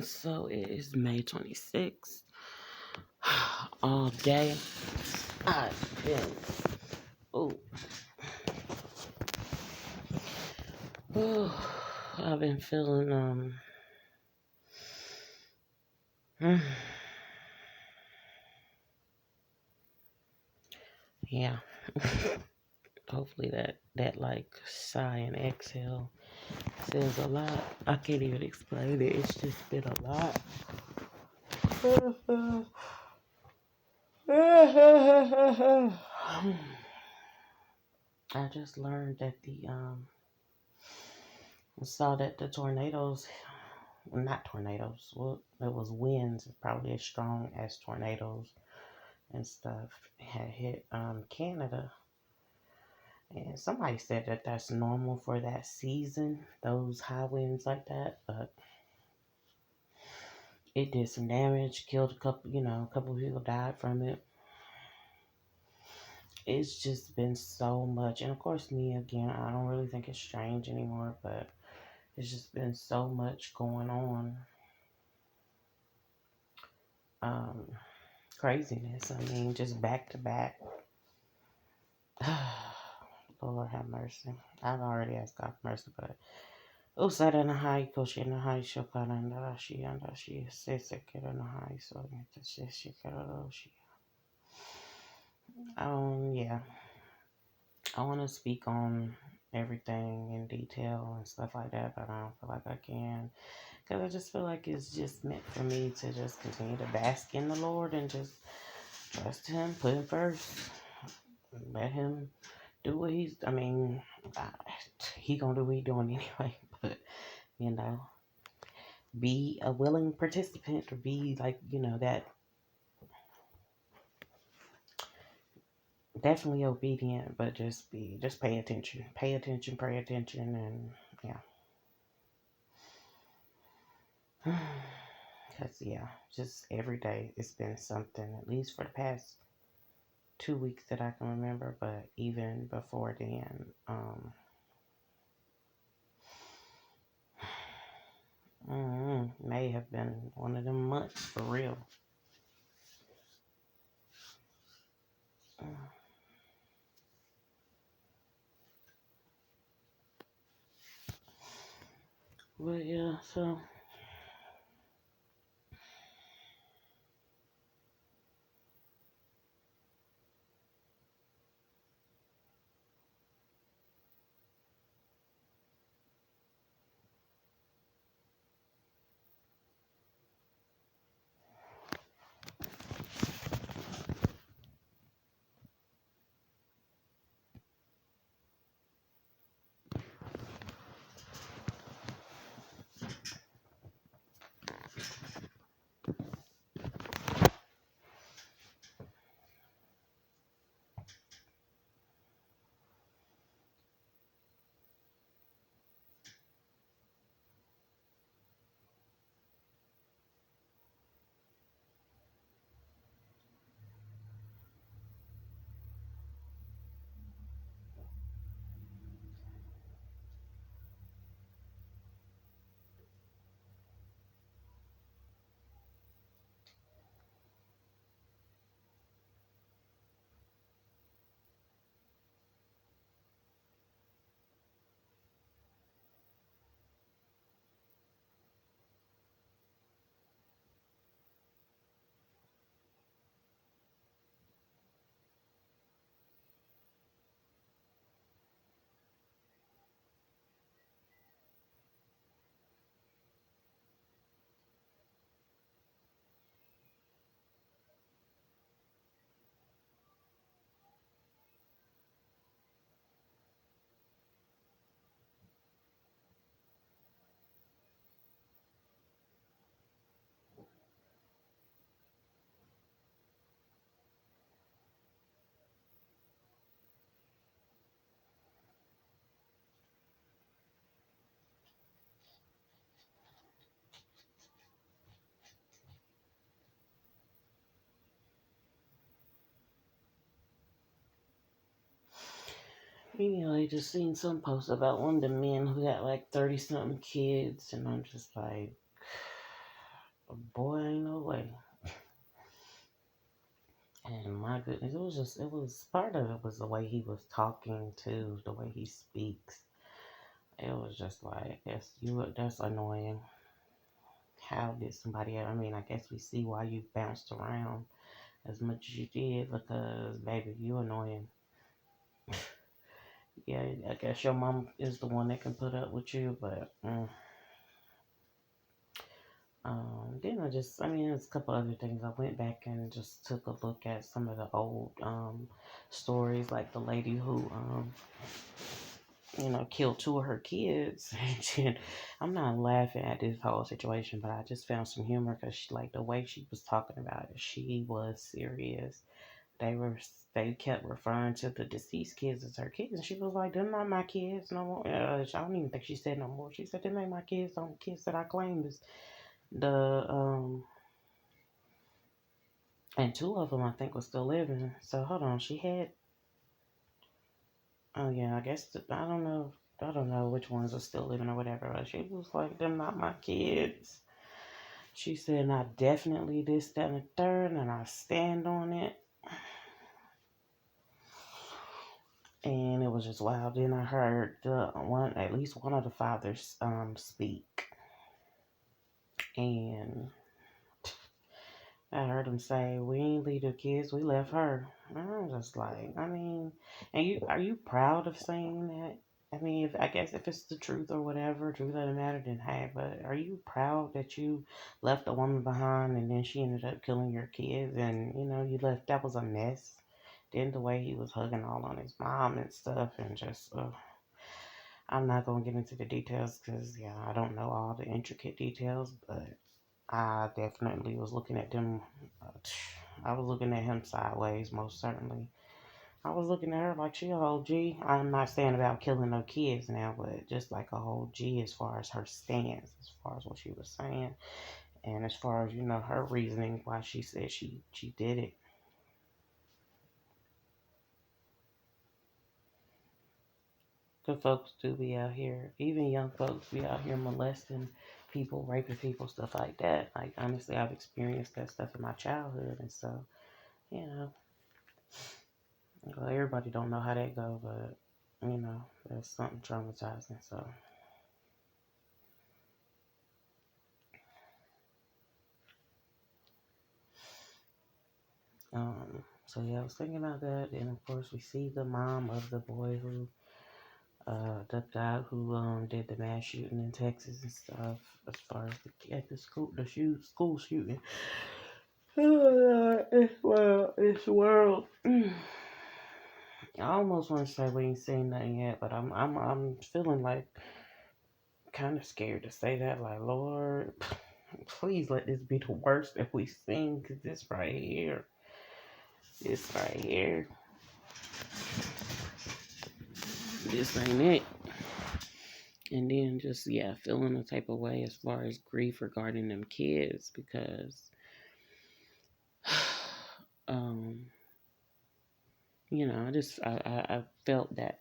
So it is May 26th. All day. I've been. Oh. I've been feeling. Yeah. Hopefully that like sigh and exhale says a lot. I can't even explain it. It's just been a lot. I just learned that I saw that the tornadoes, well, not tornadoes, well, it was winds probably as strong as tornadoes and stuff had hit Canada. And somebody said that that's normal for that season, those high winds like that, but it did some damage, killed a couple people died from it. It's just been so much. And of course, me again, I don't really think it's strange anymore, but it's just been so much going on. Um, Craziness. I mean, just back to back. Lord have mercy. I've already asked God for mercy, but Usada na hai koshi na hai shokana na shi and she says sekera na hai so she yeah. I want to speak on everything in detail and stuff like that, but I don't feel like I can. Because I just feel like it's just meant for me to just continue to bask in the Lord and just trust Him, put Him first, let Him do what I mean, uh, He gonna do what He doing anyway, but, you know, be a willing participant or be like, that definitely obedient, but just pay attention, pay attention, and yeah. Because, yeah, just every day it's been something, at least for the past 2 weeks that I can remember, but even before then, may have been one of them months for real. But yeah, so anyway, just seen some post about one of the men who got like 30 something kids, and I'm just like, boy, ain't no way. And my goodness, it was part of it was the way he was talking too, the way he speaks. It was just like, that's annoying. How did somebody, I mean, I guess we see why you bounced around as much as you did because, baby, you annoying. Yeah, I guess your mom is the one that can put up with you, but then I mean, there's a couple other things. I went back and just took a look at some of the old stories, like the lady who killed two of her kids. And I'm not laughing at this whole situation, but I just found some humor because like the way she was talking about it, she was serious. They kept referring to the deceased kids as her kids, and she was like, "They're not my kids no more." I don't even think she said no more. She said, "Them ain't my kids. The kids that I claimed is the and two of them I think was still living." So hold on, she had. Oh yeah, I guess I don't know. I don't know which ones are still living or whatever. But she was like, "Them not my kids." She said, "I definitely this, that, and the third, and I stand on it." And it was just wild. Then I heard at least one of the fathers speak, and I heard him say, "We ain't leave the kids, we left her." And I'm just like, I mean, and are you proud of saying that? I mean, I guess if it's the truth or whatever, truth doesn't matter, then hey. But are you proud that you left a woman behind and then she ended up killing your kids, and you left that was a mess. Then the way he was hugging all on his mom and stuff, and just I'm not gonna get into the details because yeah, I don't know all the intricate details, but I definitely was looking at them. Uh, I was looking at him sideways, most certainly. I was looking at her like she a whole G. I'm not saying about killing no kids now, but just like a whole G as far as her stance, as far as what she was saying, and as far as her reasoning why she said she did it. Cause folks do be out here, even young folks be out here molesting people, raping people, stuff like that. Like honestly, I've experienced that stuff in my childhood, and so you know, well, everybody don't know how that go, but that's something traumatizing. So, so yeah, I was thinking about that, and of course, we see the mom of the boy who, the guy who did the mass shooting in Texas and stuff. As far as at the school shooting. This world. I almost want to say we ain't seen nothing yet, but I'm feeling like kind of scared to say that. Like, Lord, please let this be the worst that we seen, cause this right here, this ain't it. And then just feeling a type of way as far as grief regarding them kids because, um, I felt that.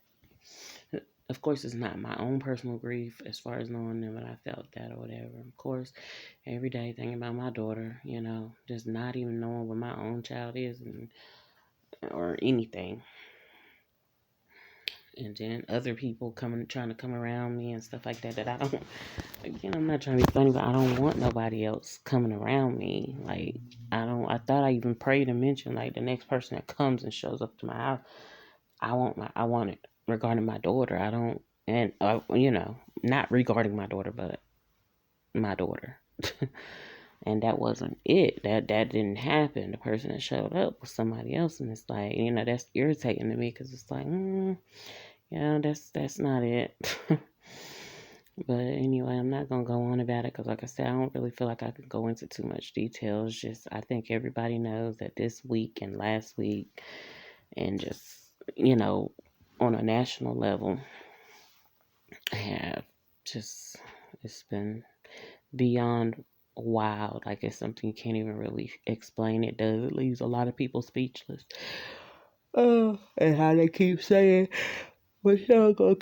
Of course, it's not my own personal grief as far as knowing them, but I felt that or whatever. Of course, every day thinking about my daughter, just not even knowing what my own child is or anything. And then other people trying to come around me and stuff like that. That I don't. Again, I'm not trying to be funny, but I don't want nobody else coming around me. Like I don't. I thought I even prayed and mentioned like the next person that comes and shows up to my house, I want it regarding my daughter. I don't, and not regarding my daughter, but my daughter. And that wasn't it. That didn't happen. The person that showed up was somebody else, and it's like that's irritating to me because it's like, that's not it. But anyway, I'm not gonna go on about it because, like I said, I don't really feel like I could go into too much details. Just I think everybody knows that this week and last week, and just on a national level, have just it's been beyond wild. Like it's something you can't even really explain. It does. It leaves a lot of people speechless. Oh, and how they keep saying But y'all gonna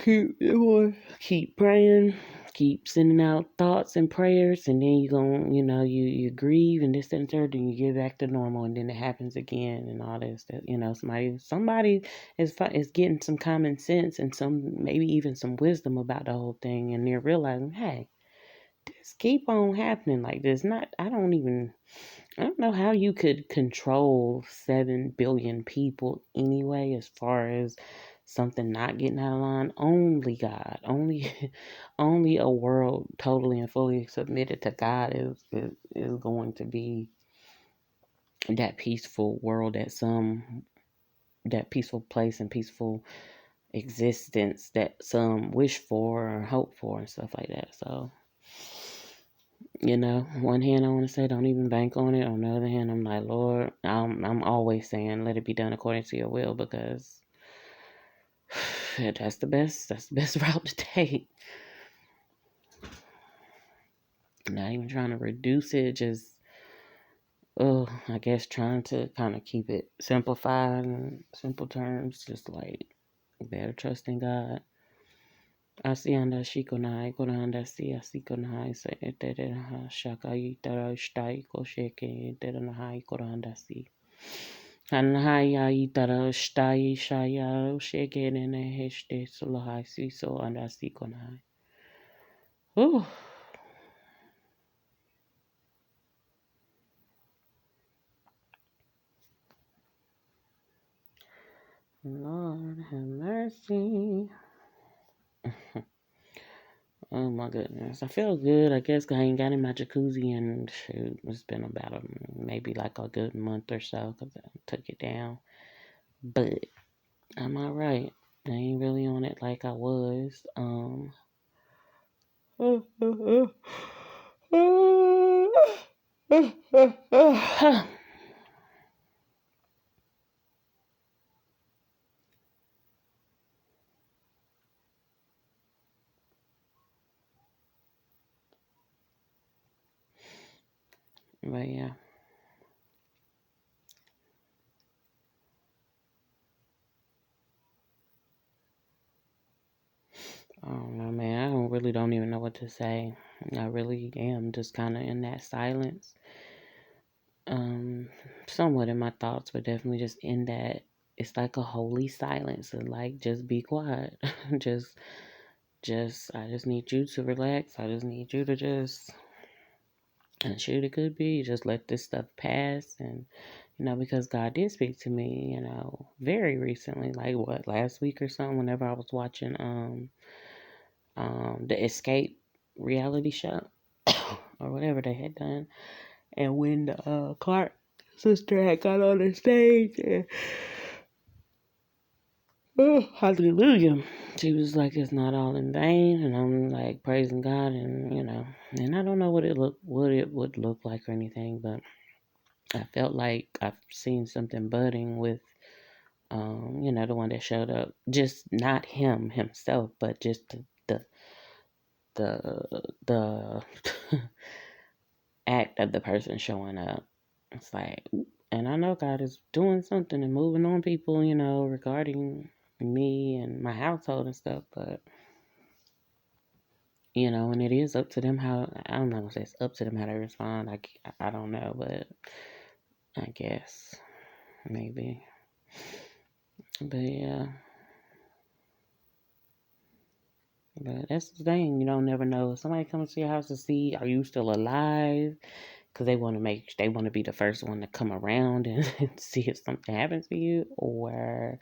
keep praying, keep sending out thoughts and prayers, and then you gonna, you grieve and this that, and third, and you get back to normal, and then it happens again, and all this. That somebody is getting some common sense and some maybe even some wisdom about the whole thing, and they're realizing, hey, this keep on happening like this. I don't know how you could control 7 billion people anyway, as far as something not getting out of line. Only God, only, only a world totally and fully submitted to God is going to be that peaceful world, that peaceful place and peaceful existence that some wish for or hope for and stuff like that. So, one hand I want to say don't even bank on it. On the other hand, I'm like, Lord, I'm always saying let it be done according to your will, because that's the best route to take. Not even trying to reduce it, just I guess trying to kind of keep it simplified in simple terms, just like better trust in God. Así anda shikonai, konanda si así konai, se etere ha shakai tara shtai kosheke etere hai koranda si. Hanhai ai tara shtai shaya sheke nene heshte sulahai si so anda si konai. Ooh. Lord have mercy. Oh my goodness. I feel good, I guess, 'cause I ain't got in my jacuzzi, and shoot, it's been about maybe like a good month or so, 'cause I took it down. But I'm alright. I ain't really on it like I was. But yeah. I don't know, man. Don't even know what to say. I really am just kind of in that silence. Somewhat in my thoughts, but definitely just in that. It's like a holy silence, and like just be quiet. just, I just need you to relax. I just need you to just. And shoot, it could be just let this stuff pass, and because God did speak to me, very recently, like what, last week or something, whenever I was watching the Escape reality show or whatever they had done, and when the Clark sister had got on the stage, and hallelujah, she was like, it's not all in vain, and I'm like praising God, and and I don't know what it would look like or anything, but I felt like I've seen something budding with the one that showed up, just not him himself, but just the act of the person showing up. It's like, and I know God is doing something and moving on people, regarding me and my household and stuff, but and it is up to them how, I'm not gonna say it's up to them how they respond. I don't know, but I guess maybe, but yeah. But that's the thing, you don't never know. If somebody comes to your house to see, are you still alive? Because they want to be the first one to come around and see if something happens to you, or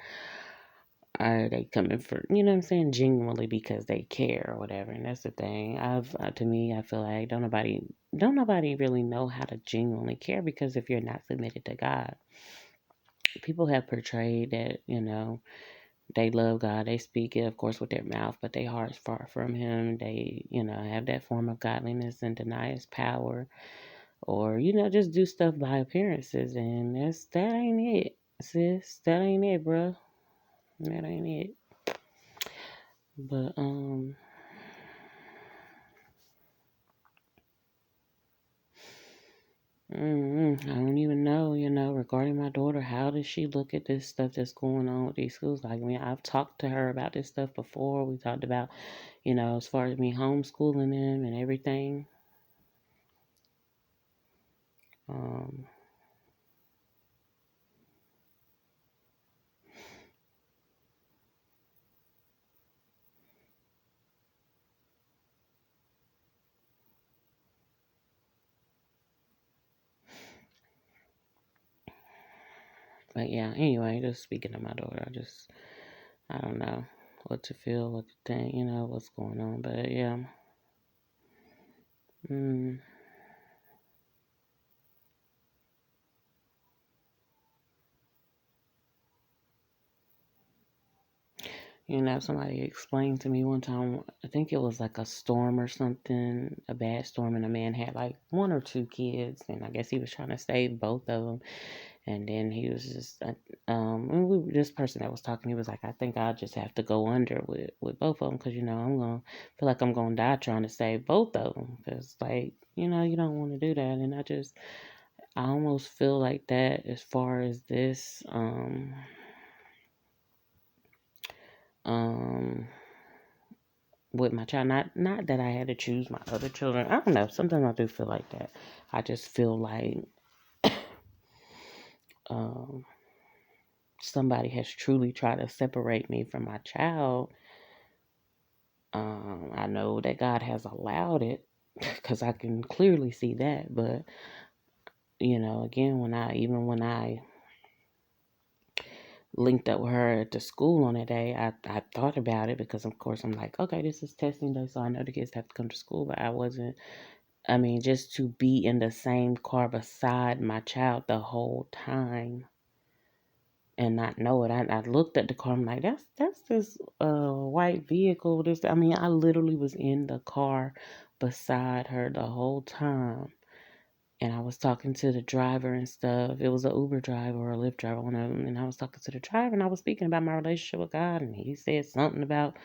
are they coming for, what I'm saying, genuinely because they care or whatever? And that's the thing. To me, I feel like don't nobody really know how to genuinely care, because if you're not submitted to God, people have portrayed that, they love God. They speak it, of course, with their mouth, but their heart's far from Him. They, have that form of godliness and deny His power, or just do stuff by appearances, and that ain't it, sis. That ain't it, bro. That ain't it. But I don't even know, regarding my daughter, how does she look at this stuff that's going on with these schools? Like, I mean, I've talked to her about this stuff before. We talked about, as far as me homeschooling them and everything. Um, but yeah, anyway, just speaking of my daughter, I don't know what to feel, what to think, what's going on. But yeah, mm, somebody explained to me one time, I think it was like a storm or something, a bad storm, and a man had like one or two kids, and I guess he was trying to save both of them. And then he was just, this person that was talking, he was like, I think I'll just have to go under with both of them because, I'm going to feel like I'm going to die trying to save both of them because, like, you don't want to do that. And I almost feel like that as far as this, with my child. Not that I had to choose my other children. I don't know. Sometimes I do feel like that. I just feel like um, somebody has truly tried to separate me from my child. I know that God has allowed it because I can clearly see that. But again, when I linked up with her at the school on that day, I thought about it because of course I'm like, okay, this is testing day, so I know the kids have to come to school, but I wasn't. I mean, just to be in the same car beside my child the whole time and not know it. I looked at the car. I'm like, that's this white vehicle. I mean, I literally was in the car beside her the whole time. And I was talking to the driver and stuff. It was an Uber driver or a Lyft driver, one of them. And I was talking to the driver and I was speaking about my relationship with God. And he said something about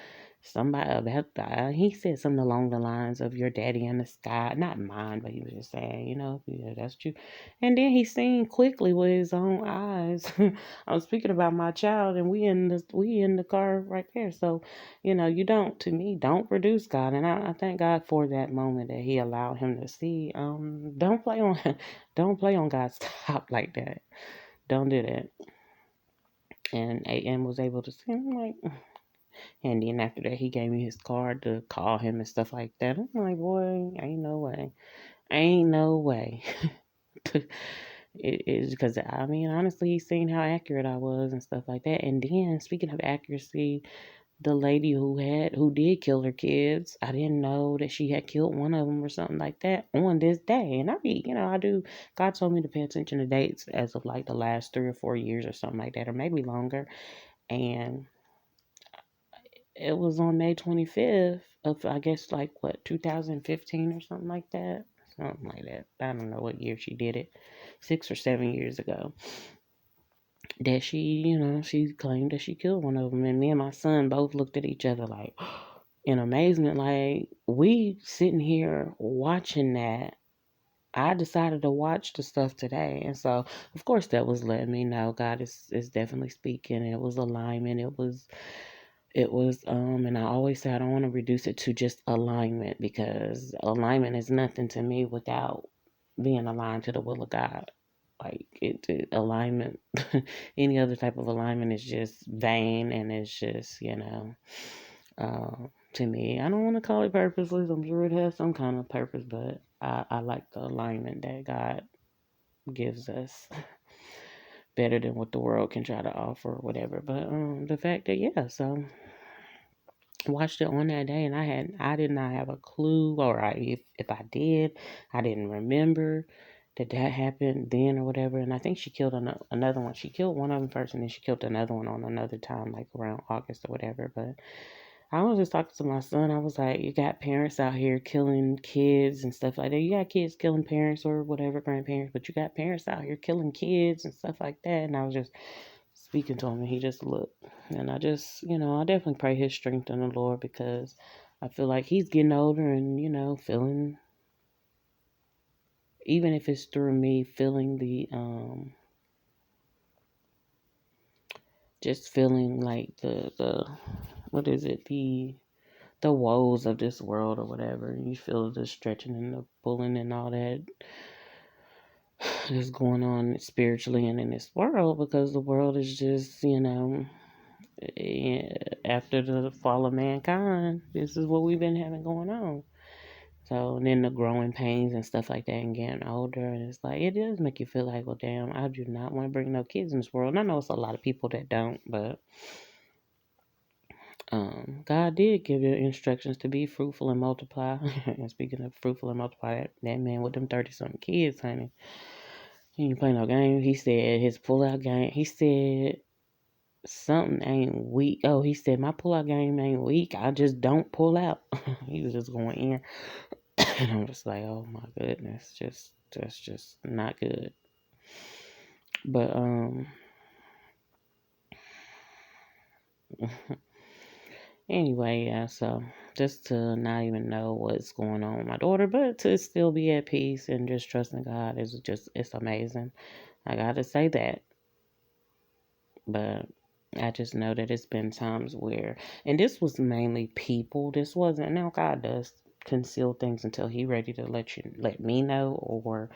he said something along the lines of your daddy in the sky. Not mine, but he was just saying, yeah, that's true. And then he seen quickly with his own eyes. I was speaking about my child and we in the car right there. So, to me, don't reduce God. And I thank God for that moment that he allowed him to see. Don't play on don't play on God's top like that. Don't do that. And AM was able to see him like, and then after that he gave me his card to call him and stuff like that. I'm like, boy, ain't no way. Ain't no way. It is because I mean honestly he's seen how accurate I was and stuff like that. And then speaking of accuracy, the lady who did kill her kids, I didn't know that she had killed one of them or something like that on this day. And I do. God told me to pay attention to dates as of like the last 3 or 4 years or something like that, or maybe longer. And it was on May 25th of I guess like what 2015 or something like that, something like that. I don't know what year she did it, 6 or 7 years ago. That she claimed that she killed one of them, and me and my son both looked at each other like in amazement, like we sitting here watching that. I decided to watch the stuff today, and so of course that was letting me know God is definitely speaking. It was alignment. It was and I always say I don't want to reduce it to just alignment because alignment is nothing to me without being aligned to the will of God. Like alignment, any other type of alignment is just vain and it's just, to me, I don't want to call it purposeless. I'm sure it has some kind of purpose, but I like the alignment that God gives us better than what the world can try to offer or whatever. But the fact that, yeah, so watched it on that day and I did not have a clue, or if I did, I didn't remember that happened then or whatever. And I think she killed another one. She killed one of them first and then she killed another one on another time, like around August or whatever. But I was just talking to my son. I was like, you got parents out here killing kids and stuff like that. You got kids killing parents or whatever, grandparents, but you got parents out here killing kids and stuff like that. And I was just speaking to him and he just looked. And I just, I definitely pray his strength in the Lord because I feel like he's getting older and, feeling even if it's through me feeling just feeling like the what is it, the woes of this world or whatever, and you feel the stretching and the pulling and all that is going on spiritually and in this world, because the world is just, after the fall of mankind, this is what we've been having going on. So, and then the growing pains and stuff like that, and getting older, and it's like, it does make you feel like, well, damn, I do not want to bring no kids in this world. And I know it's a lot of people that don't, but God did give you instructions to be fruitful and multiply. And speaking of fruitful and multiply, that man with them 30-something kids, honey, he ain't play no game. He said his pull-out game, he said something ain't weak. Oh, he said, my pull-out game ain't weak. I just don't pull out. He was just going in. And I'm just like, oh my goodness, that's just not good. But anyway, yeah, so just to not even know what's going on with my daughter, but to still be at peace and just trusting God is just, it's amazing. I gotta say that. But I just know that it's been times where, and this was mainly people. This wasn't, now God does conceal things until He ready to let me know, or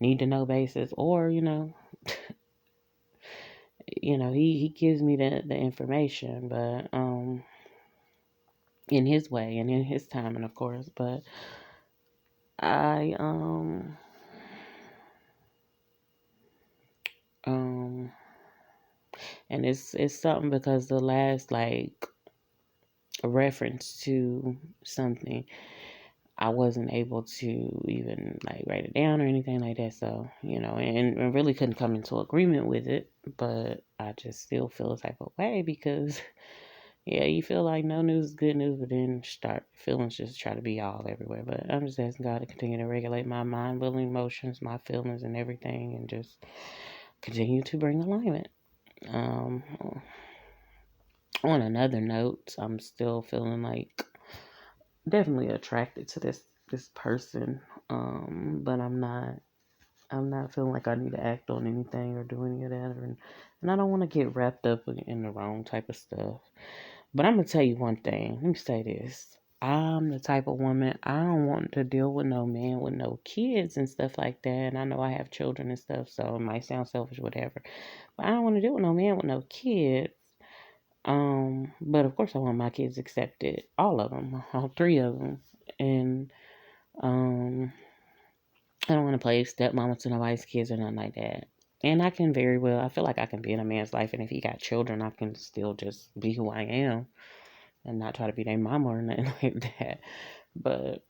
need to know basis, or He gives me the information, but in His way and in His timing, of course. But I um and it's something, because the last, like, reference to something, I wasn't able to even, like, write it down or anything like that. So, and really couldn't come into agreement with it. But I just still feel a type of way, because, yeah, you feel like no news is good news, but then start feelings just try to be all everywhere. But I'm just asking God to continue to regulate my mind, will, emotions, my feelings, and everything, and just continue to bring alignment. Um, on another note, I'm still feeling like definitely attracted to this person, but I'm not feeling like I need to act on anything or do any of that, and I don't want to get wrapped up in the wrong type of stuff. But I'm gonna tell you one thing. Let me say this. I'm the type of woman, I don't want to deal with no man with no kids and stuff like that. And I know I have children and stuff, so it might sound selfish, whatever. But I don't want to deal with no man with no kids. But of course I want my kids accepted, all of them, all three of them, and um, I don't want to play stepmama to nobody's kids or nothing like that. And I can very well, I feel like I can be in a man's life, and if he got children, I can still just be who I am and not try to be their mama or nothing like that. But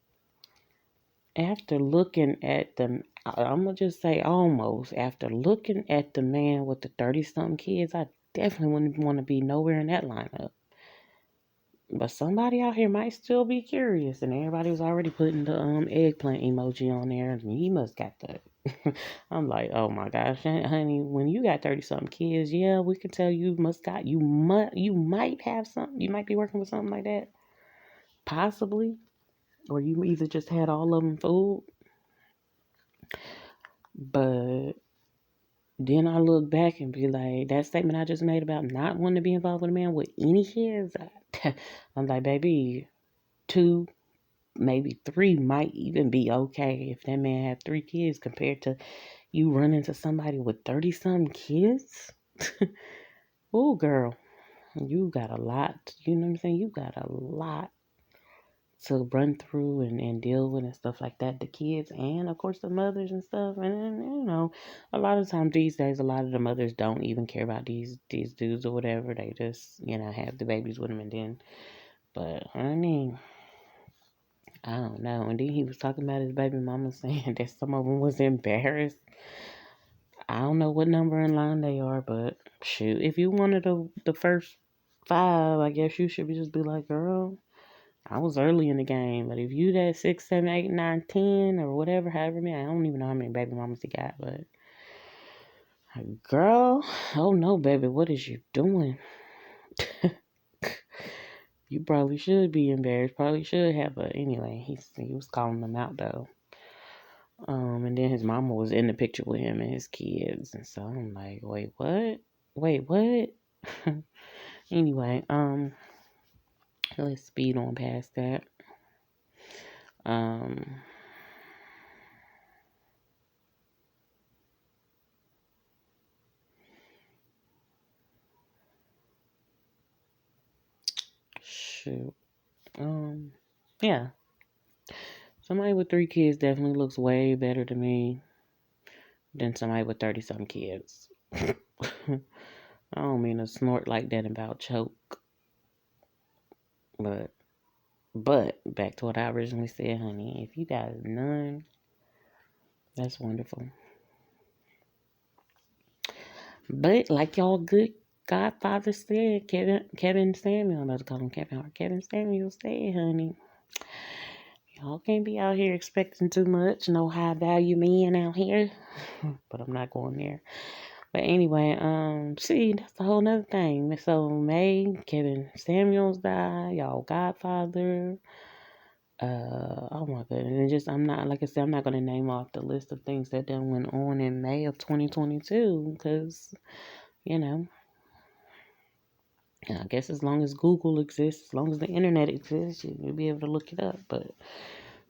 after looking at the, I'm gonna just say almost, after looking at the man with the 30-something kids, I definitely wouldn't want to be nowhere in that lineup. But somebody out here might still be curious, and everybody was already putting the eggplant emoji on there, and he must got that. I'm like, oh my gosh, honey, when you got 30-something kids, yeah, we can tell you might have something, you might be working with something like that, possibly, or you either just had all of them fooled. But then I look back and be like, that statement I just made about not wanting to be involved with a man with any kids, I'm like, baby, two, maybe three might even be okay if that man had three kids, compared to you run into somebody with 30-some kids. Oh, girl, you got a lot. You know what I'm saying? You got a lot to run through and deal with and stuff like that. The kids and, of course, the mothers and stuff. And a lot of times these days, a lot of the mothers don't even care about these dudes or whatever. They just, have the babies with them, and then, but, I mean, I don't know. And then he was talking about his baby mama, saying that some of them was embarrassed. I don't know what number in line they are, but shoot, if you wanted the first five, I guess you should just be like, girl, I was early in the game. But if you that 6, 7, 8, 9, 10, or whatever, however many, I don't even know how many baby mamas he got, but girl, oh no, baby, what is you doing? You probably should be embarrassed. Probably should have, but anyway, he was calling them out though. And then his mama was in the picture with him and his kids. And so I'm like, wait, what? Wait, what? Anyway, let's speed on past that. Um, shoot. Yeah. Somebody with 3 kids definitely looks way better to me than somebody with 30 some kids. I don't mean to snort like that about choke, but back to what I originally said, honey. If you got none, that's wonderful. But like y'all good Godfather said, Kevin Samuel, I'm about to call him Kevin Hart. Kevin Samuel said, honey, y'all can't be out here expecting too much. No high value men out here. But I'm not going there. But anyway, see, that's a whole nother thing. So May, Kevin Samuels died, y'all Godfather. Oh my goodness. And just I'm not, like I said, I'm not gonna name off the list of things that done went on in May of 2022 because, you know, I guess as long as Google exists, as long as the internet exists, you'll be able to look it up. But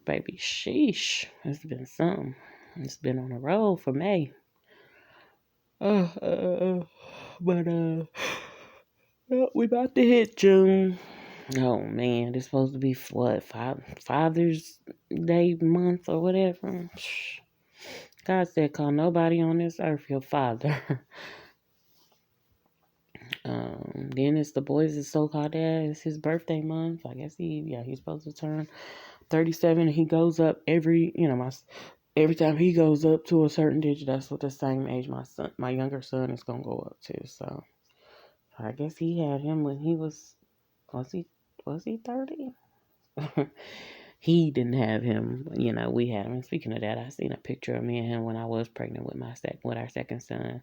baby, sheesh, it's been something. It's been on the road for May. Uh, uh, uh, but we about to hit June. Oh man, it's supposed to be what, Father's Day month or whatever. God said, "Call nobody on this earth your father." Then it's the boys' so-called dad. It's his birthday month. I guess he's supposed to turn 37. And he goes up every time he goes up to a certain digit. That's what the same age my younger son is gonna go up to. So I guess he had him when he was he 30? He didn't have him, we had him. And speaking of that, I seen a picture of me and him when I was pregnant with with our second son.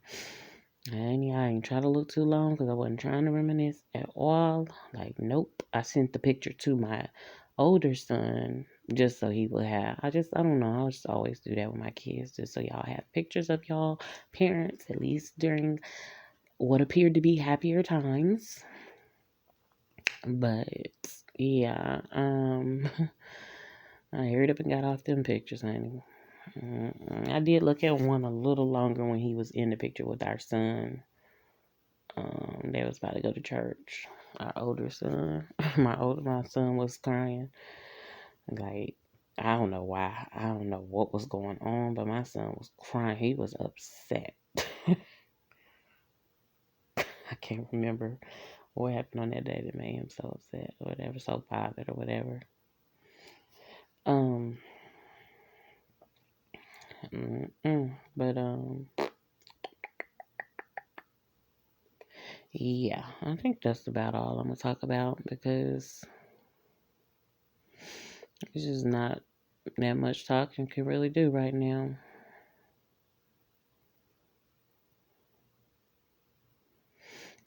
And yeah, I ain't try to look too long because I wasn't trying to reminisce at all. Like, nope. I sent the picture to my older son just so he would have. I don't know. I just always do that with my kids just so y'all have pictures of y'all parents, at least during what appeared to be happier times. But yeah, I hurried up and got off them pictures, honey. I did look at one a little longer when he was in the picture with our son. They was about to go to church. Our older son, my son was crying. Like, I don't know why. I don't know what was going on, but my son was crying. He was upset. I can't remember what happened on that day that made him so upset or whatever, so bothered or whatever. Um, but yeah, I think that's about all I'm gonna talk about because it's just not that much talking can really do right now.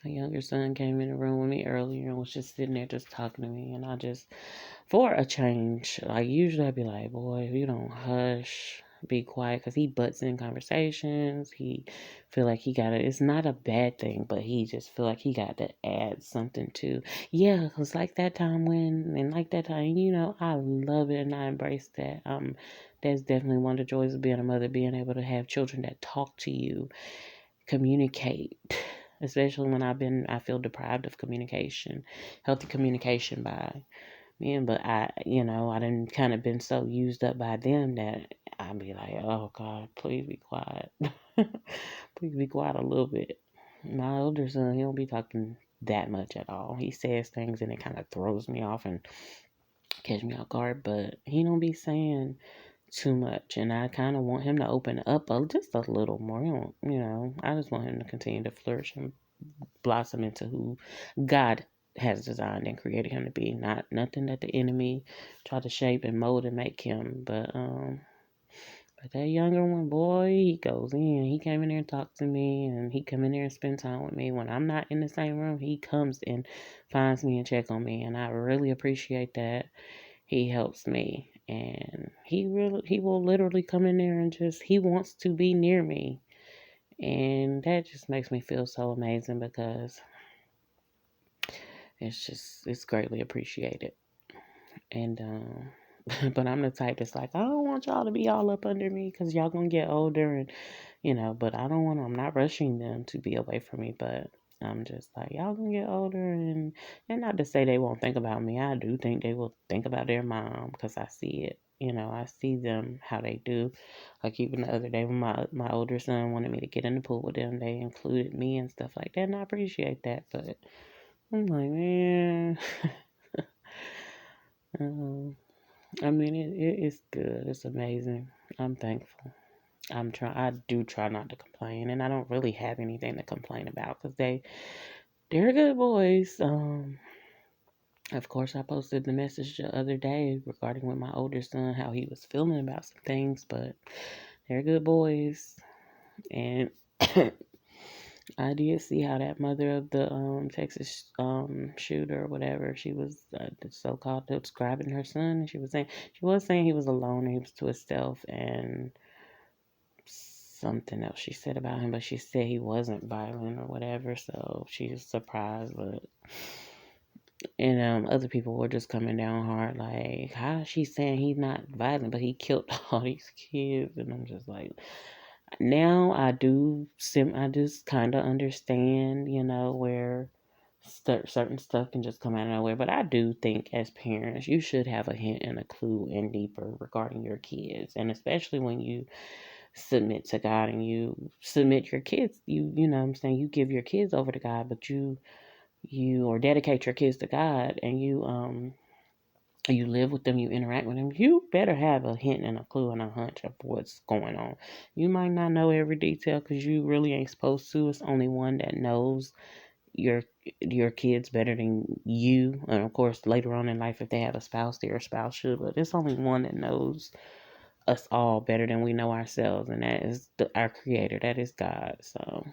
My younger son came in the room with me earlier and was just sitting there just talking to me, and I just, for a change, like usually I'd be like, boy, if you don't hush, be quiet, because he butts in conversations. He feel like he gotta, it's not a bad thing, but he just feel like he got to add something to, yeah, because like that time like that time, I love it and I embrace that. That's definitely one of the joys of being a mother, being able to have children that talk to you, communicate, especially when I feel deprived of communication, healthy communication by men. But I done kind of been so used up by them that I'd be like, oh God, please be quiet. Please be quiet a little bit. My older son, he don't be talking that much at all. He says things and it kind of throws me off and catch me off guard, but he don't be saying too much, and I kind of want him to open up just a little more. I just want him to continue to flourish and blossom into who God has designed and created him to be. Not nothing that the enemy tried to shape and mold and make him, but that younger one, boy, he goes in. He came in there and talked to me, and he come in there and spend time with me. When I'm not in the same room, he comes and finds me and check on me, and I really appreciate that. He helps me, And he will literally come in there and he wants to be near me. And that just makes me feel so amazing because it's greatly appreciated. And but I'm the type that's like, I don't want y'all to be all up under me because y'all gonna get older, and but I don't want I'm not rushing them to be away from me, but I'm just like, y'all gonna get older, and not to say they won't think about me. I do think they will think about their mom because I see it. I see them how they do. Like even the other day when my older son wanted me to get in the pool with them, they included me and stuff like that, and I appreciate that. But I'm like, man. um, I mean, it's good. It's amazing. I'm thankful. I do try not to complain, and I don't really have anything to complain about because they're good boys. Of course, I posted the message the other day regarding with my older son how he was feeling about some things, but they're good boys, and I did see how that mother of the Texas shooter or whatever, she was so-called describing her son, and she was saying he was alone and he was to himself, and something else she said about him, but she said he wasn't violent or whatever, so she was surprised. But and other people were just coming down hard, like, how is she saying he's not violent, but he killed all these kids? And I'm just like, now I just kind of understand, where certain stuff can just come out of nowhere. But I do think as parents, you should have a hint and a clue and deeper regarding your kids, and especially when you submit to God and you submit your kids, you know what I'm saying, you give your kids over to God, but you or dedicate your kids to God, and you live with them, you interact with them, you better have a hint and a clue and a hunch of what's going on. You might not know every detail because you really ain't supposed to. It's only one that knows your kids better than you. And of course, later on in life, if they have a spouse, their spouse should. But it's only one that knows us all better than we know ourselves, and that is our Creator. That is God. So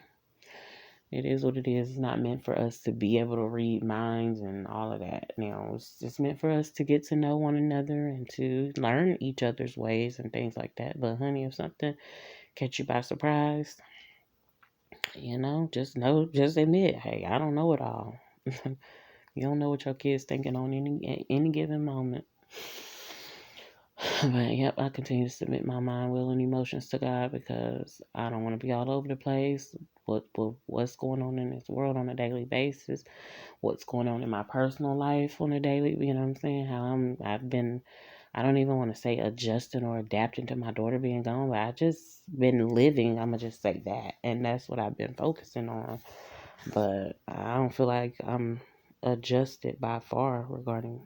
it is what it is. It's not meant for us to be able to read minds and all of that. It's just meant for us to get to know one another and to learn each other's ways and things like that. But honey, if something catch you by surprise, just admit, hey, I don't know it all. You don't know what your kid's thinking on any given moment. But yep, I continue to submit my mind, will, and emotions to God because I don't want to be all over the place. What's going on in this world on a daily basis? What's going on in my personal life on a daily? You know what I'm saying? I've been. I don't even want to say adjusting or adapting to my daughter being gone, but I just been living. I'm gonna just say that, and that's what I've been focusing on. But I don't feel like I'm adjusted by far regarding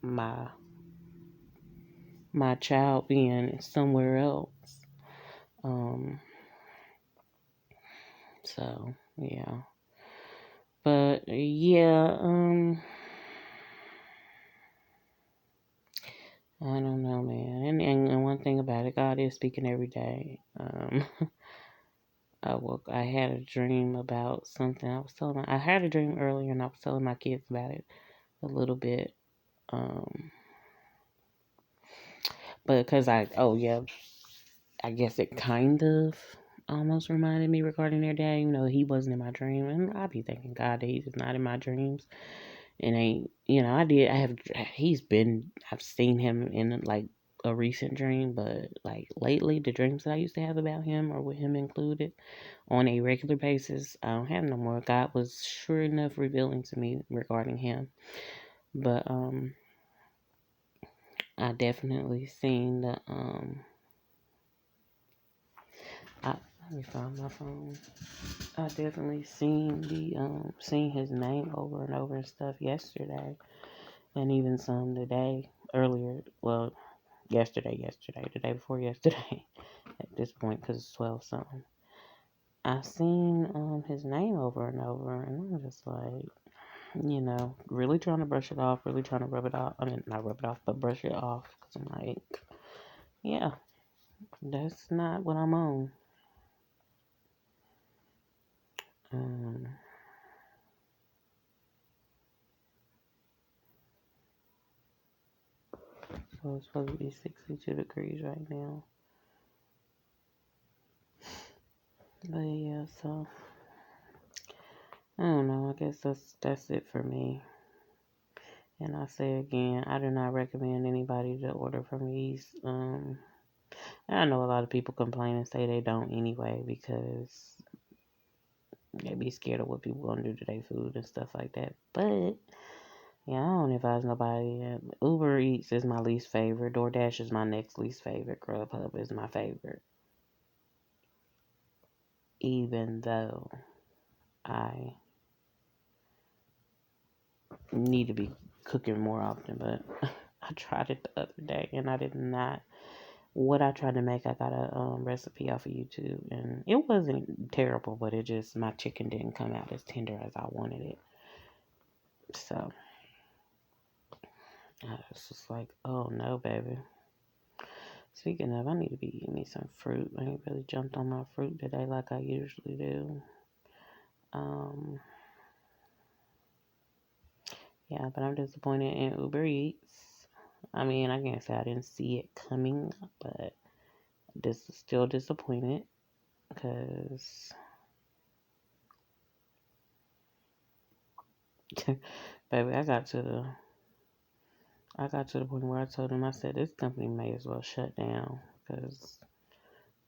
my my child being somewhere else. Um, so yeah. But yeah, I don't know, man. And one thing about it, God is speaking every day. I had a dream about something. I had a dream earlier and I was telling my kids about it a little bit. But because oh yeah, I guess it kind of almost reminded me regarding their dad. He wasn't in my dream, and I be thanking God that he's not in my dreams. And I've seen him in like a recent dream, but like lately, the dreams that I used to have about him or with him included on a regular basis, I don't have no more. God was sure enough revealing to me regarding him, but I definitely seen let me find my phone. I definitely seen his name over and over and stuff yesterday, and even some today earlier. Well, yesterday, the day before yesterday. At this point, because it's 12 something, I seen his name over and over, and I'm just like, really trying to brush it off, really trying to rub it off. I mean, not rub it off, but brush it off, because I'm like, yeah, that's not what I'm on. Um, So it's supposed to be 62 degrees right now. But yeah, so I don't know. I guess that's it for me. And I say again, I do not recommend anybody to order from these. I know a lot of people complain and say they don't anyway because they be scared of what people gonna do to their food and stuff like that. But yeah, I don't advise nobody. Uber Eats is my least favorite. DoorDash is my next least favorite. Grubhub is my favorite. Even though I need to be cooking more often, but I tried it the other day and I did not. What I tried to make, I got a recipe off of YouTube, and it wasn't terrible, but it just my chicken didn't come out as tender as I wanted it. So I was just like, oh no, baby. Speaking of, I need to be eating me some fruit. I ain't really jumped on my fruit today like I usually do. Yeah, but I'm disappointed in Uber Eats. I mean, I can't say I didn't see it coming, but this is still disappointed because, baby, I got to the point where I told him, I said, this company may as well shut down because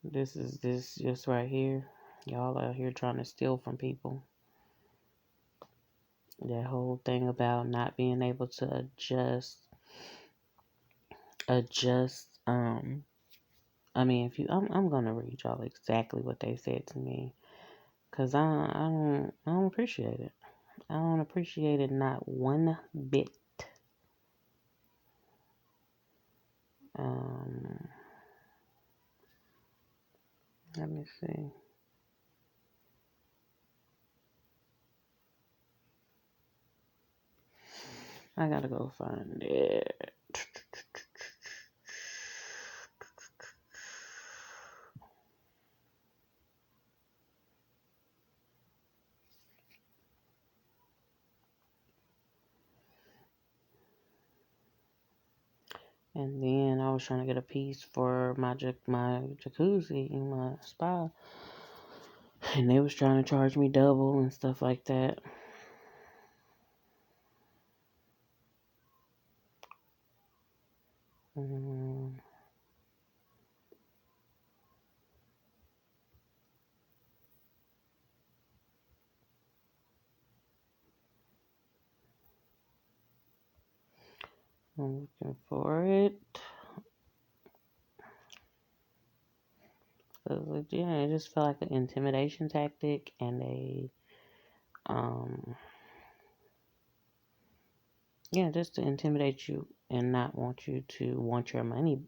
this just right here. Y'all out here trying to steal from people. That whole thing about not being able to adjust. I mean, if you, I'm gonna read y'all exactly what they said to me, cause I don't appreciate it. I don't appreciate it not one bit. Um, Let me see. I gotta go find it. And then I was trying to get a piece for my jacuzzi in my spa, and they was trying to charge me double and stuff like that. Um, I'm looking for it. Yeah, it just felt like an intimidation tactic, and um, just to intimidate you and not want you to want your money,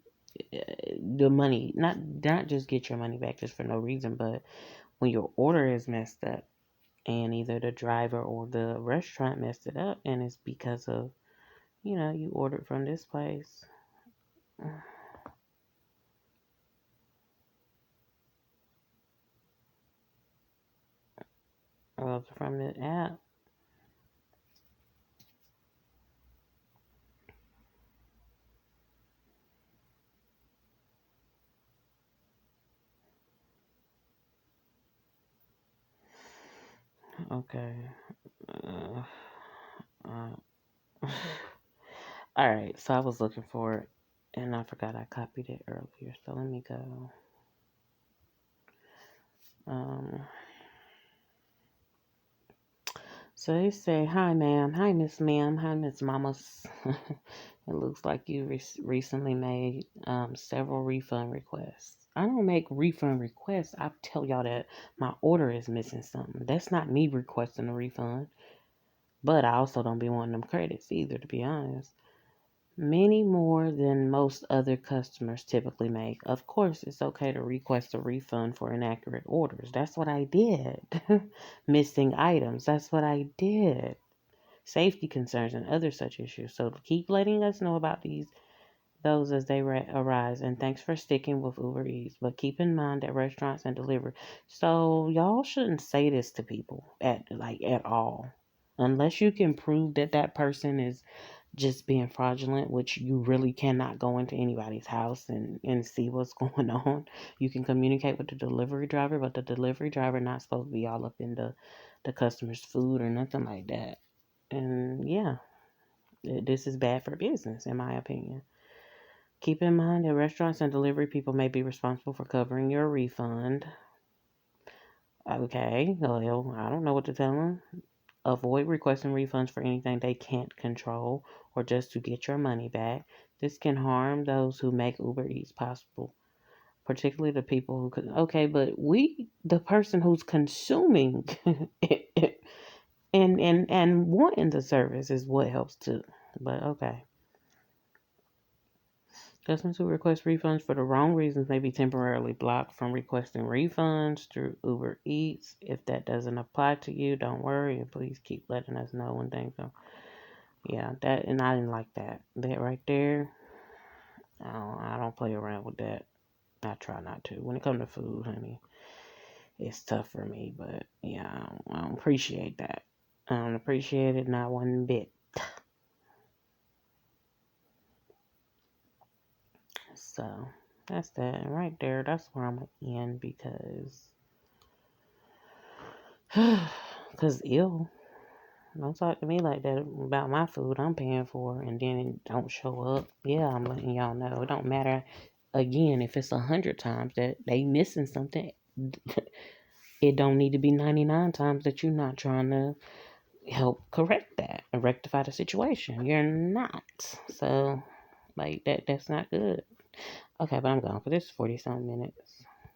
the money, not just get your money back just for no reason, but when your order is messed up, and either the driver or the restaurant messed it up, and it's because of you ordered from this place, or from the app. Okay. Uh, uh, all right. So I was looking for it, and I forgot I copied it earlier. So let me go. Um. So they say, "Hi, ma'am. Hi, Miss Ma'am. Hi, Miss Mamas." It looks like you recently made several refund requests. I don't make refund requests. I tell y'all that my order is missing something. That's not me requesting a refund. But I also don't be wanting them credits either, to be honest. Many more than most other customers typically make. Of course, it's okay to request a refund for inaccurate orders. That's what I did. Missing items. That's what I did. Safety concerns and other such issues. So keep letting us know about those as they arise. And thanks for sticking with Uber Eats. But keep in mind that restaurants and delivery. So y'all shouldn't say this to people at all, unless you can prove that that person is just being fraudulent, which you really cannot go into anybody's house and see what's going on. You can communicate with the delivery driver, but the delivery driver not supposed to be all up in the customer's food or nothing like that. And yeah, this is bad for business, in my opinion. Keep in mind that restaurants and delivery people may be responsible for covering your refund. Okay, well, I don't know what to tell them. Avoid requesting refunds for anything they can't control or just to get your money back. This can harm those who make Uber Eats possible, particularly the people who could. Okay, but the person who's consuming and wanting the service is what helps too. But okay. Customers who request refunds for the wrong reasons may be temporarily blocked from requesting refunds through Uber Eats. If that doesn't apply to you, don't worry and please keep letting us know when things go. Yeah, that, and I didn't like that. That right there, I don't play around with that. I try not to. When it comes to food, honey, it's tough for me. But yeah, I don't appreciate that. I don't appreciate it not one bit. So that's that. And right there, that's where I'm gonna end because ill. Don't talk to me like that about my food I'm paying for and then it don't show up. Yeah, I'm letting y'all know. It don't matter again if it's 100 times that they missing something. It don't need to be 99 times that you're not trying to help correct that and rectify the situation. You're not. So like that's not good. Okay, but I'm gone for this 40 something minutes.